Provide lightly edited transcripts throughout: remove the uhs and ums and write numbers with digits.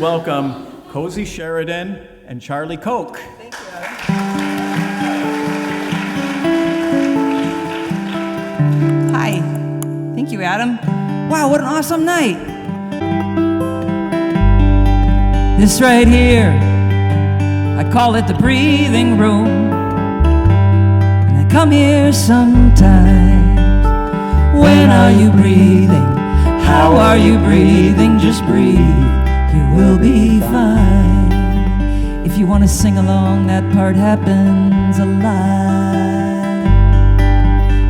welcome COSY Sheridan and Charlie Koch. Thank you. Hi. Thank you, Adam. Wow, what an awesome night. This right here, I call it the breathing room. And I come here sometimes. When are you breathing? How are you breathing? Just breathe, you will be fine. If you want to sing along, that part happens a lot.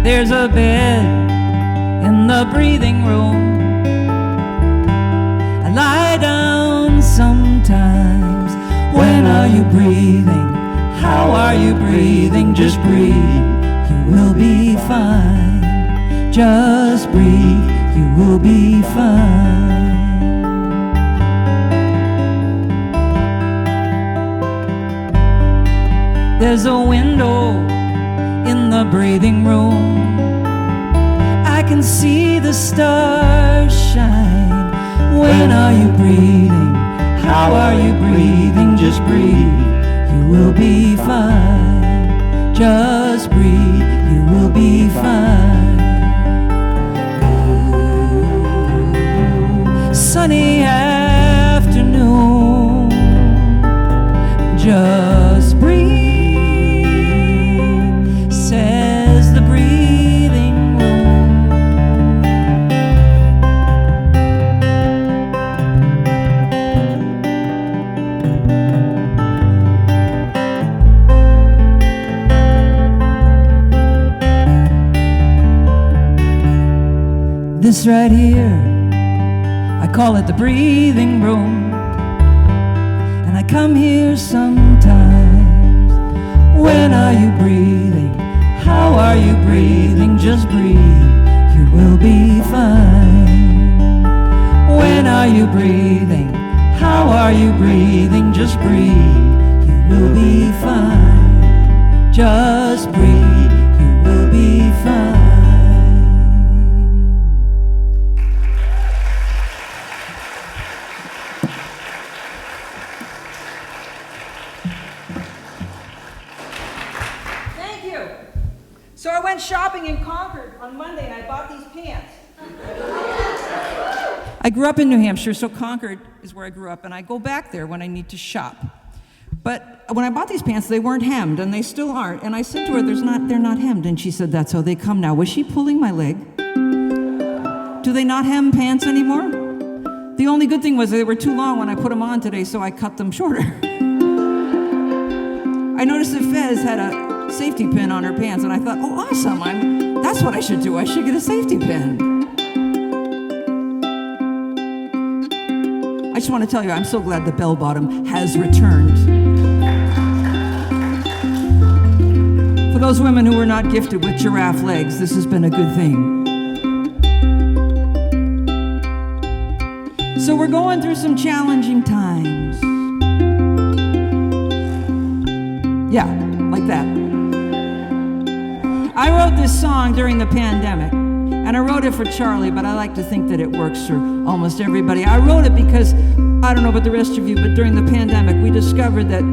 There's a bed in the breathing room. I lie down sometimes. When are you breathing? How are you breathing? Just breathe, you will be fine. Just breathe, you will be fine. There's a window in the breathing room. I can see the stars shine. When are you breathing? How are you breathing? Just breathe, you will be fine. Just breathe, you will be fine. Sunny afternoon, just breathe, says the breathing room. This right here, I call it the breathing room, and I come here sometimes. When are you breathing? How are you breathing? Just breathe, you will be fine. When are you breathing? How are you breathing? Just breathe, you will be fine. Just breathe, you will be fine. So I went shopping in Concord on Monday and I bought these pants. I grew up in New Hampshire, so Concord is where I grew up, and I go back there when I need to shop. But when I bought these pants, they weren't hemmed, and they still aren't. And I said to her, they're not hemmed. And she said, that's how they come now. Was she pulling my leg? Do they not hem pants anymore? The only good thing was they were too long when I put them on today, so I cut them shorter. I noticed that Fez had a safety pin on her pants, and I thought, oh, awesome, that's what I should do. I should get a safety pin. I just want to tell you, I'm so glad the bell bottom has returned. For those women who were not gifted with giraffe legs, this has been a good thing. So we're going through some challenging times. Yeah, like that. I wrote this song during the pandemic, and I wrote it for Charlie, but I like to think that it works for almost everybody. I wrote it because, I don't know about the rest of you, but during the pandemic, we discovered that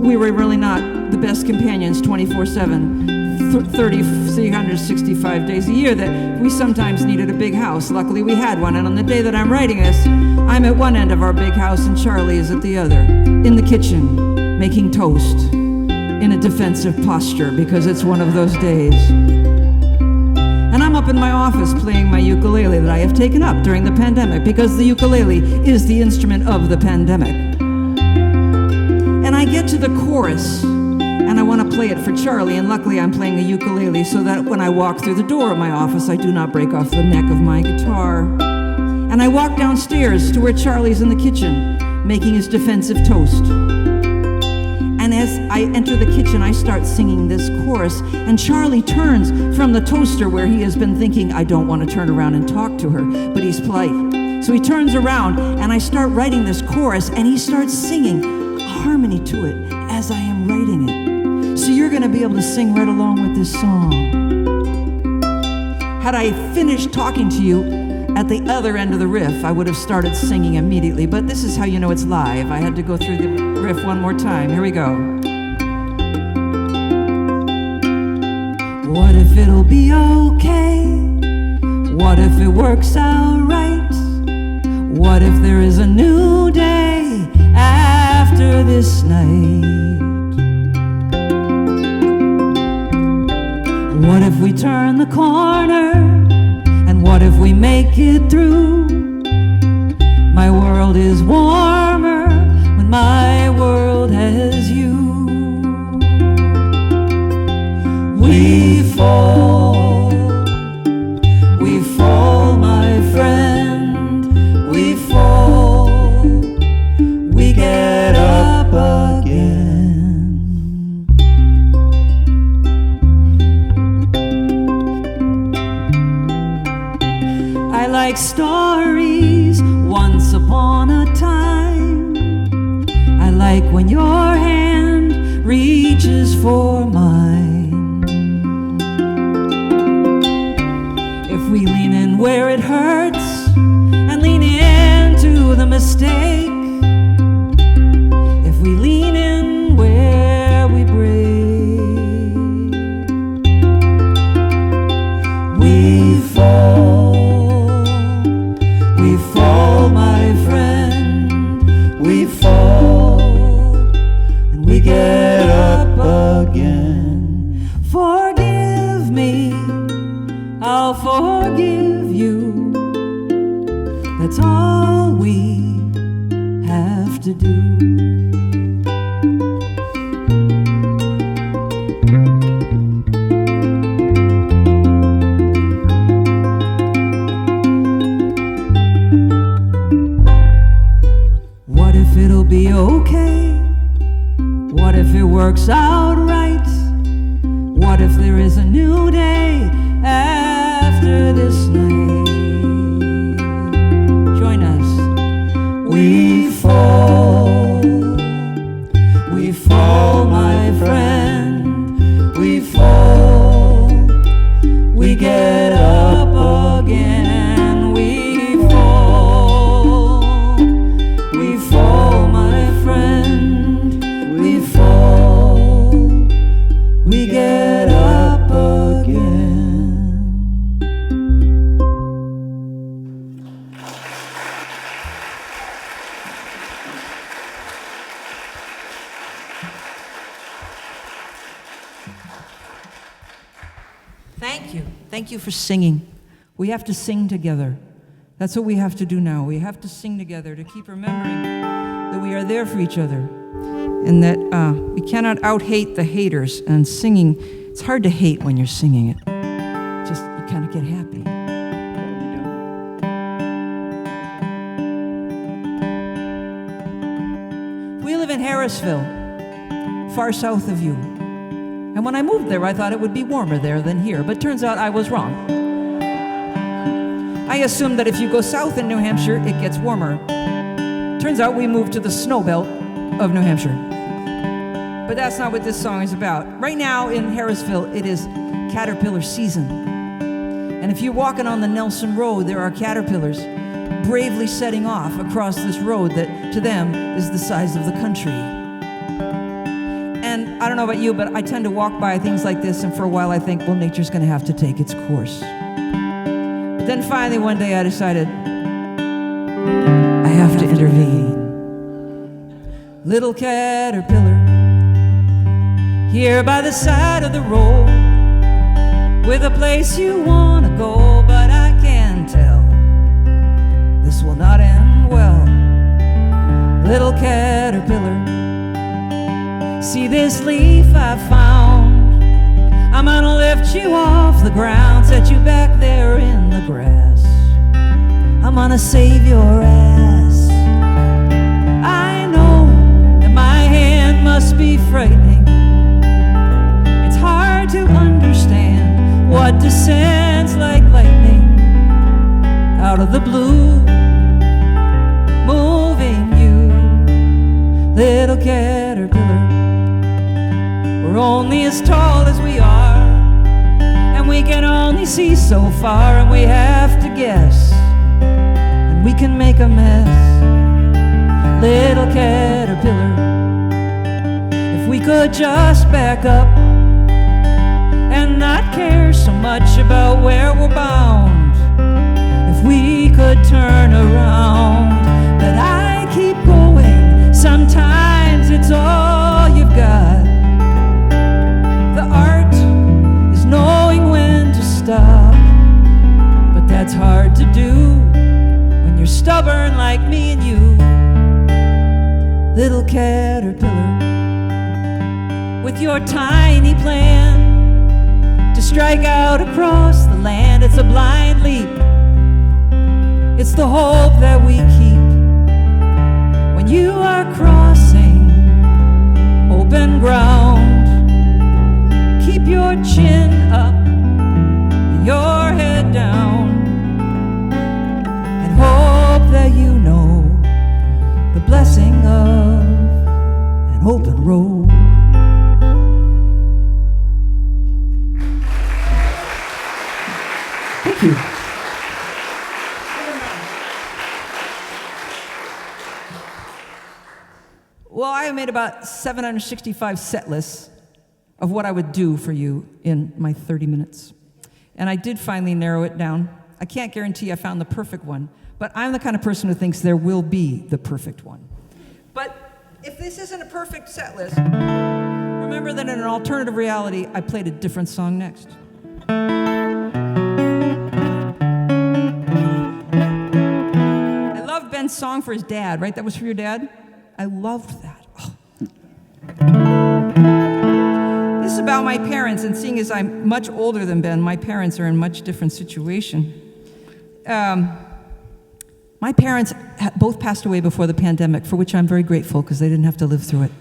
we were really not the best companions 24/7, 365 days a year, that we sometimes needed a big house. Luckily, we had one, and on the day that I'm writing this, I'm at one end of our big house, and Charlie is at the other, in the kitchen, making toast, in a defensive posture, because it's one of those days. And I'm up in my office playing my ukulele that I have taken up during the pandemic, because the ukulele is the instrument of the pandemic. And I get to the chorus, and I want to play it for Charlie, and luckily I'm playing a ukulele so that when I walk through the door of my office, I do not break off the neck of my guitar. And I walk downstairs to where Charlie's in the kitchen, making his defensive toast. And as I enter the kitchen, I start singing this chorus, and Charlie turns from the toaster where he has been thinking, I don't want to turn around and talk to her, but he's polite. So he turns around, and I start writing this chorus, and he starts singing a harmony to it as I am writing it. So you're going to be able to sing right along with this song. Had I finished talking to you at the other end of the riff, I would have started singing immediately, but this is how you know it's live. I had to go through the riff one more time. Here we go. What if it'll be okay? What if it works out right? What if there is a new day after this night? What if we turn the corner? And what if we make it through? My world is warmer when my world has you. We fall, my friend, we fall, we get up again. I like stories, once upon a time. I like when your hand reaches for mine. If we lean in where it hurts and lean into the mistake, if we lean in where we break, we fall, my friend, we fall, and we get up again. Forgive me, I'll forgive you. That's all we have to do. What if it'll be okay? What if it works out right? What if there is a new day after this night? Join us. We fall, my friend, we fall, we get up again. We fall, my friend, we fall, we get up again. Thank you. Thank you for singing. We have to sing together. That's what we have to do now. We have to sing together to keep remembering that we are there for each other and that we cannot out-hate the haters. And singing, it's hard to hate when you're singing it. Just, you kind of get happy. We live in Harrisville, far south of you. And when I moved there, I thought it would be warmer there than here, but turns out I was wrong. I assumed that if you go south in New Hampshire, it gets warmer. Turns out we moved to the snow belt of New Hampshire. But that's not what this song is about. Right now in Harrisville, it is caterpillar season. And if you're walking on the Nelson Road, there are caterpillars bravely setting off across this road that to them is the size of the country. And I don't know about you, but I tend to walk by things like this, and for a while I think, well, nature's going to have to take its course. But then finally one day I decided I have to intervene. Little caterpillar, here by the side of the road, with a place you want to go, but I can tell this will not end well. Little caterpillar, see this leaf I found? I'm gonna lift you off the ground, set you back there in the grass. I'm gonna save your ass. I know that my hand must be frightening. It's hard to understand what descends like lightning out of the blue, moving you, little caterpillar. We're only as tall as we are, and we can only see so far, and we have to guess can make a mess, little caterpillar. If we could just back up and not care so much about where we're bound, if we could turn around. But I keep going, sometimes it's all you've got. The art is knowing when to stop, but that's hard to do when you're stubborn like me and you. Little caterpillar, with your tiny plan to strike out across the land, it's a blind leap. It's the hope that we keep when you are crossing open ground. Keep your chin up and your head down, and hope that you know the blessing of an open road. Thank you. Well, I made about 765 set lists of what I would do for you in my 30 minutes. And I did finally narrow it down. I can't guarantee I found the perfect one, but I'm the kind of person who thinks there will be the perfect one. But if this isn't a perfect set list, remember that in an alternative reality, I played a different song next. I love Ben's song for his dad, right? That was for your dad? I loved that. Oh. This is about my parents, and seeing as I'm much older than Ben, my parents are in a much different situation. My parents both passed away before the pandemic, for which I'm very grateful because they didn't have to live through it.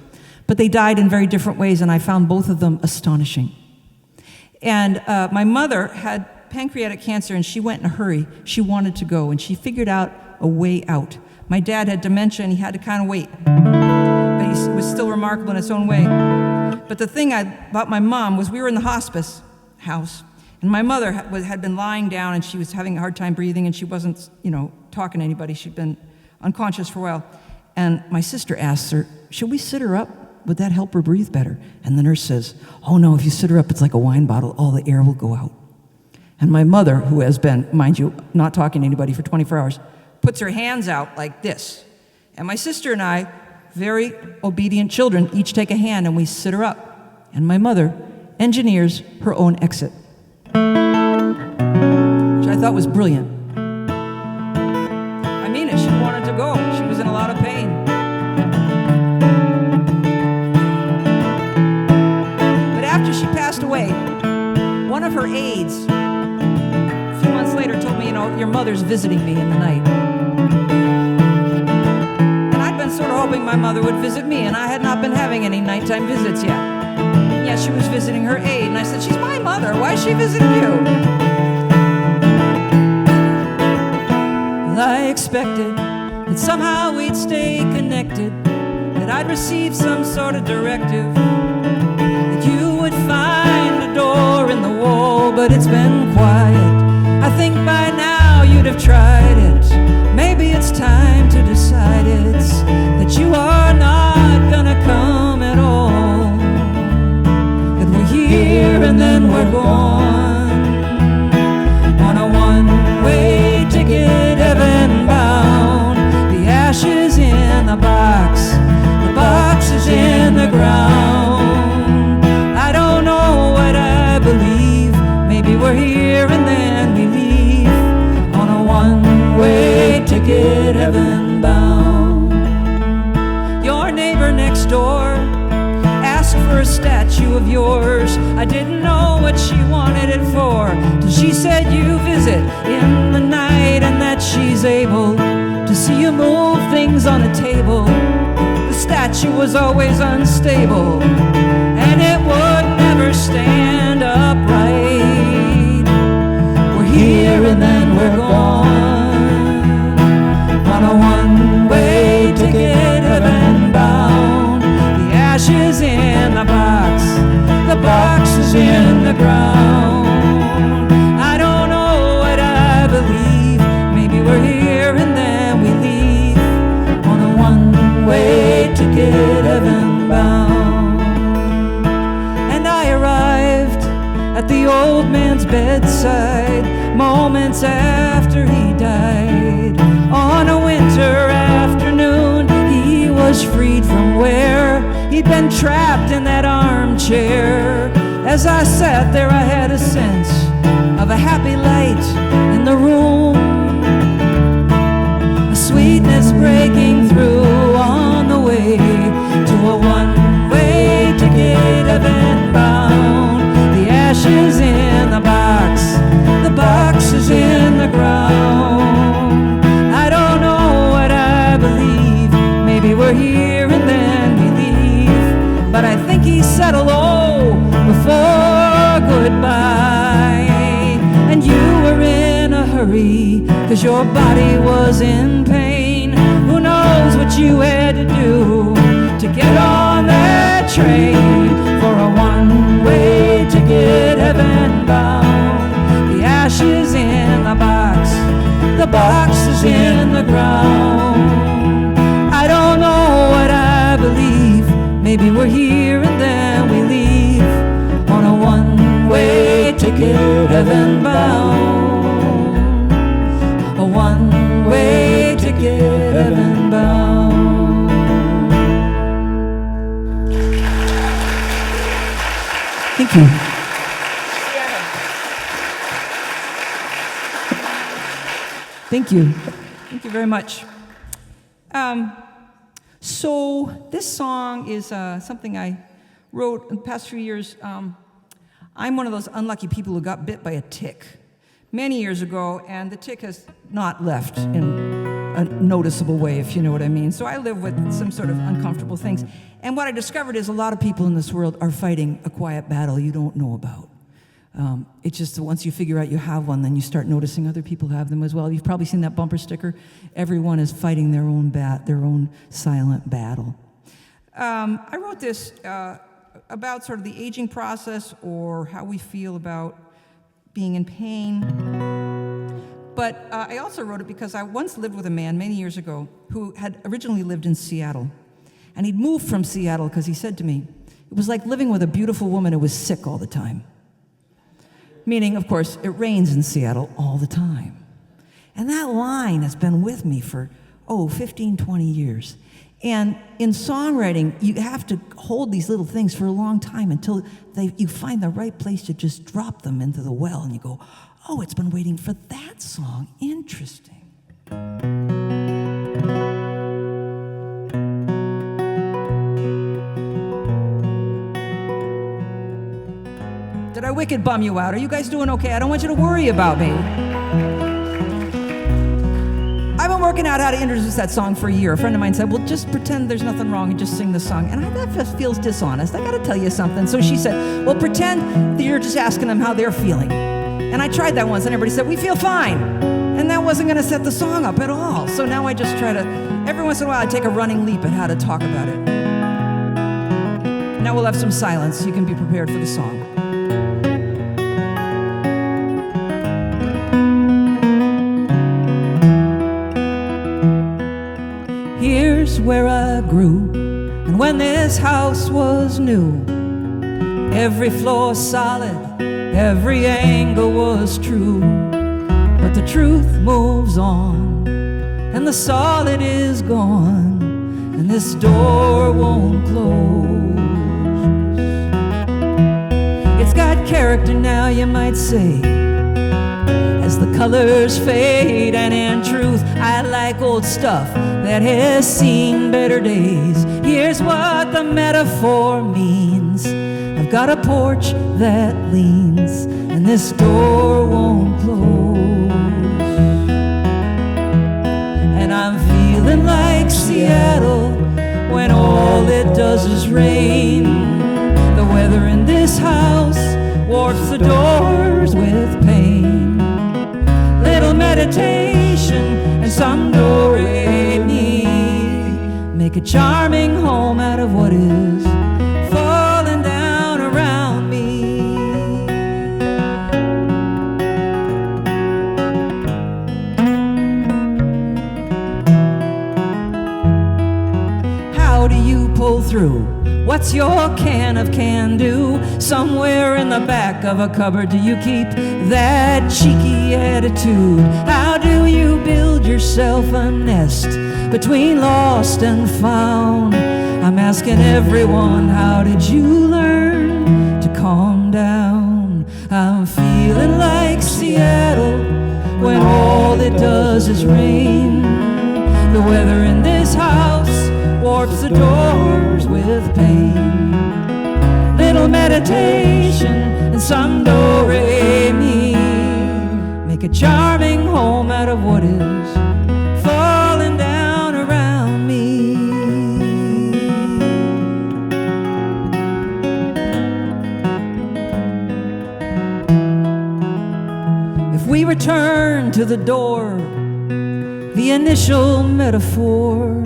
But they died in very different ways, and I found both of them astonishing. And my mother had pancreatic cancer, and she went in a hurry. She wanted to go, and she figured out a way out. My dad had dementia, and he had to kind of wait. But he was still remarkable in his own way. But the thing about my mom was we were in the hospice house, and my mother had been lying down, and she was having a hard time breathing, and she wasn't, talking to anybody. She'd been unconscious for a while. And my sister asked her, should we sit her up? Would that help her breathe better? And the nurse says, oh no, if you sit her up, it's like a wine bottle. All the air will go out. And my mother, who has been, mind you, not talking to anybody for 24 hours, puts her hands out like this. And my sister and I, very obedient children, each take a hand and we sit her up. And my mother engineers her own exit, which I thought was brilliant. I mean it, she wanted to go. She was in a lot of pain. But after she passed away, one of her aides, a few months later, told me, your mother's visiting me in the night. Sort of hoping my mother would visit me, and I had not been having any nighttime visits yet. Yeah, she was visiting her aide, and I said, she's my mother, why is she visiting you? Well, I expected that somehow we'd stay connected, that I'd receive some sort of directive, that you would find a door in the wall, but it's been quiet. I think by now you'd have tried it. Maybe it's time to decide it's that you are not gonna come at all, that we're here and then we're gone, on a one-way ticket, heaven bound. The ashes in the box is in the ground. I don't know what I believe, maybe we're here and then we leave, on a one-way ticket, heaven bound. Your neighbor next door asked for a statue of yours. I didn't know what she wanted it for, till she said you visit in the night, and that she's able to see you move things on a table. The statue was always unstable, and it would never stand upright. We're here and then we're gone, on a one-way ticket, heaven bound. The ashes in the box is in the ground. I don't know what I believe, maybe we're here and then bedside, moments after he died. On a winter afternoon, he was freed from where he'd been trapped in that armchair. As I sat there, I had a sense of a happy light in the room, a sweetness breaking through on the way to a one-way ticket, heaven bound. The ashes in the box is in the ground. I don't know what I believe, maybe we're here and then we leave, but I think he said hello before goodbye. And you were in a hurry, 'cause your body was in pain. Who knows what you had to do to get on that train for a one-way ticket, heaven bound. The ashes in the box is in the ground. I don't know what I believe, maybe we're here and then we leave on a one-way ticket, heaven bound. A one-way ticket, heaven bound. Thank you. Thank you. Thank you very much. So this song is something I wrote in the past few years. I'm one of those unlucky people who got bit by a tick many years ago, and the tick has not left in a noticeable way, if you know what I mean. So I live with some sort of uncomfortable things. And what I discovered is a lot of people in this world are fighting a quiet battle you don't know about. It's just that once you figure out you have one, then you start noticing other people have them as well. You've probably seen that bumper sticker. Everyone is fighting their own silent battle. I wrote this about sort of the aging process or how we feel about being in pain. But I also wrote it because I once lived with a man many years ago who had originally lived in Seattle. And he'd moved from Seattle because he said to me, it was like living with a beautiful woman who was sick all the time. Meaning, of course, it rains in Seattle all the time. And that line has been with me for, 15, 20 years. And in songwriting, you have to hold these little things for a long time until you find the right place to just drop them into the well, and you go, oh, it's been waiting for that song. Interesting. Did I wicked bum you out? Are you guys doing okay? I don't want you to worry about me. I've been working out how to introduce that song for a year. A friend of mine said, well, just pretend there's nothing wrong and just sing the song. And that just feels dishonest. I gotta tell you something. So she said, well, pretend that you're just asking them how they're feeling. And I tried that once and everybody said, we feel fine. And that wasn't gonna set the song up at all. So now I just try to, every once in a while, I take a running leap at how to talk about it. Now we'll have some silence. You can be prepared for the song. Here's where I grew, and when this house was new, every floor solid, every angle was true. But the truth moves on, and the solid is gone, and this door won't close. It's got character now, you might say, as the colors fade, and in truth, I like old stuff that has seen better days. Here's what the metaphor means. I've got a porch that leans, and this door won't close. And I'm feeling like Seattle when all it does is rain. The weather in this house warps the doors with pain. Little meditation and some do-re-mi make a charming home out of what is falling down around me. How do you pull through What's your can of can-do? Somewhere in the back of a cupboard do you keep that cheeky attitude? How do you build yourself a nest between lost and found? I'm asking everyone, how did you learn to calm down? I'm feeling like Seattle when all it does is rain. The weather in this house warps the doors with pain. Little meditation and some do-re-mi make a charming home out of what is falling down around me. If we return to the door, the initial metaphor,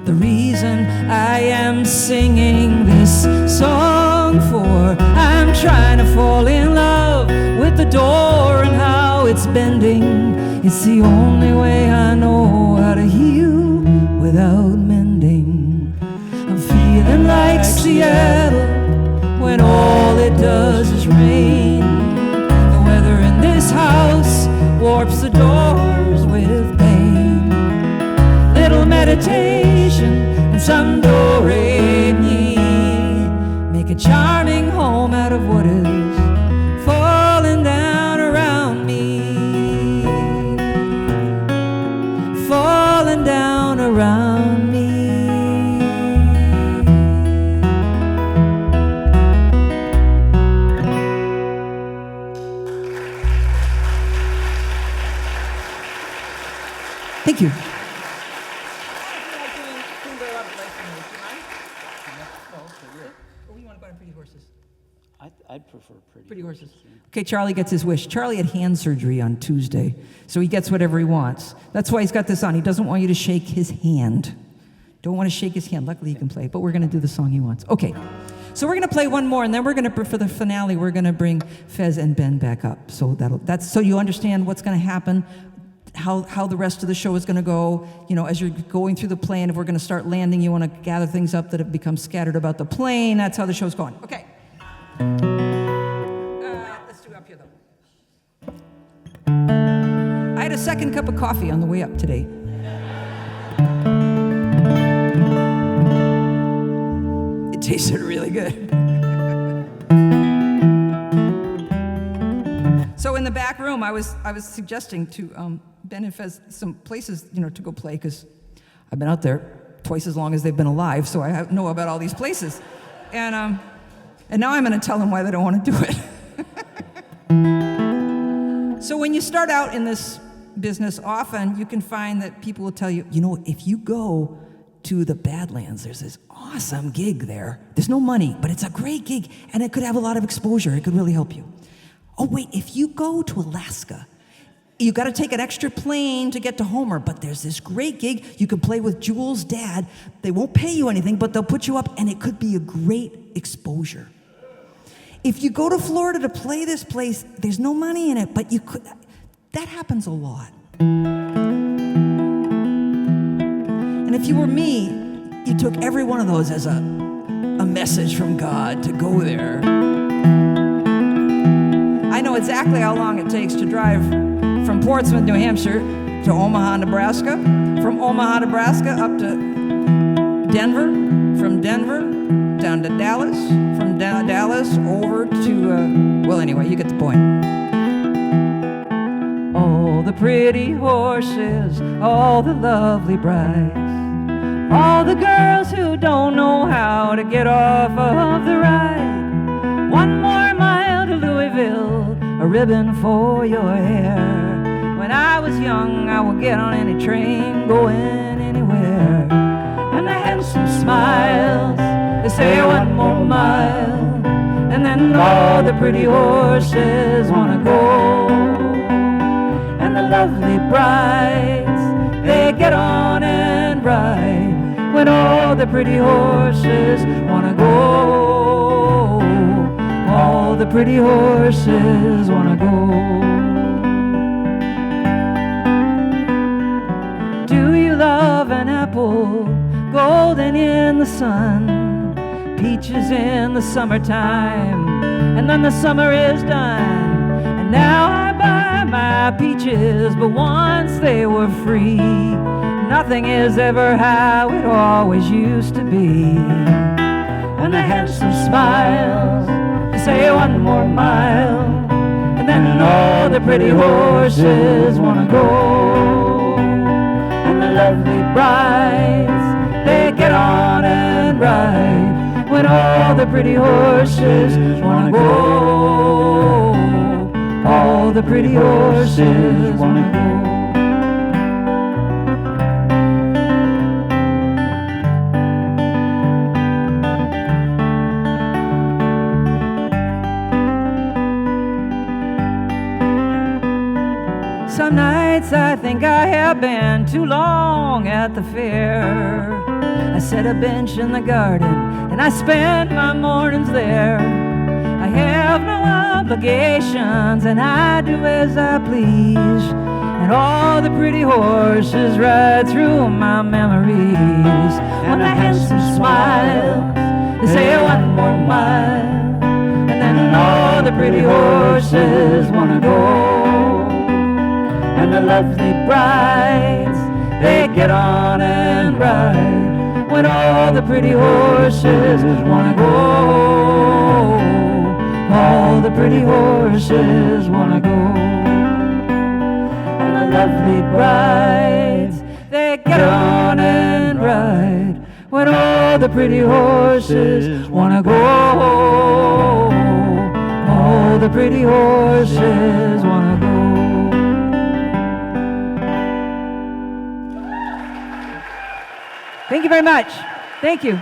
the reason I am singing this song for, I'm trying to fall in love with the door and how it's bending. It's the only way I know how to heal without mending. I'm feeling like Seattle when all it does is rain. The weather in this house warps the doors with pain. Little meditation and some do-re-mi make a charming home out of what is falling down around me. Falling down around me. Thank you. I'd prefer Pretty horses. Okay, Charlie gets his wish. Charlie had hand surgery on Tuesday, so he gets whatever he wants. That's why he's got this on. He doesn't want you to shake his hand. Don't want to shake his hand. Luckily, he can play, but we're going to do the song he wants. Okay, so we're going to play one more, and then we're going to, for the finale, we're going to bring Fez and Ben back up. So that's so you understand what's going to happen, how the rest of the show is going to go. You know, as you're going through the plane, if we're going to start landing, you want to gather things up that have become scattered about the plane. That's how the show's going. Okay. Let's do it up here, though. I had a second cup of coffee on the way up today. It tasted really good. So in the back room, I was suggesting to Ben and Fez some places, you know, to go play, because I've been out there twice as long as they've been alive, so I know about all these places. And now I'm going to tell them why they don't want to do it. So when you start out in this business, often you can find that people will tell you, you know, if you go to the Badlands, there's this awesome gig there. There's no money, but it's a great gig, and it could have a lot of exposure. It could really help you. Oh, wait, if you go to Alaska, you got to take an extra plane to get to Homer, but there's this great gig. You can play with Jules' dad. They won't pay you anything, but they'll put you up, and it could be a great exposure. If you go to Florida to play this place, there's no money in it, but you could. That happens a lot. And if you were me, you took every one of those as a message from God to go there. I know exactly how long it takes to drive from Portsmouth, New Hampshire to Omaha, Nebraska, from Omaha, Nebraska up to Denver, from Denver down to Dallas, from Dallas over to, well, anyway, you get the point. All the pretty horses, all the lovely brides, all the girls who don't know how to get off of the ride. One more mile to Louisville, a ribbon for your hair. When I was young, I would get on any train going anywhere. And the handsome smiles, they say one more mile, and then all the pretty horses wanna go. And the lovely brides, they get on and ride when all the pretty horses wanna go. All the pretty horses wanna go. Do you love an apple golden in the sun, peaches in the summertime, and then the summer is done, and now I buy my peaches, but once they were free. Nothing is ever how it always used to be. When the handsome smiles, they say one more mile, and then all the pretty horses wanna go. And the lovely brides, they get on and ride, when all the pretty horses wanna go. All the pretty horses wanna go. Some nights I think I have been too long at the fair. I set a bench in the garden and I spend my mornings there. I have no obligations and I do as I please, and all the pretty horses ride through my memories. When the handsome smiles, they say one more mile, and then all the pretty horses wanna go. And the lovely brides, they get on and ride, when all the pretty horses wanna go. All the pretty horses wanna go. And the lovely brides, they get on and ride, when all the pretty horses wanna go. All the pretty horses wanna go. Thank you very much. Thank you.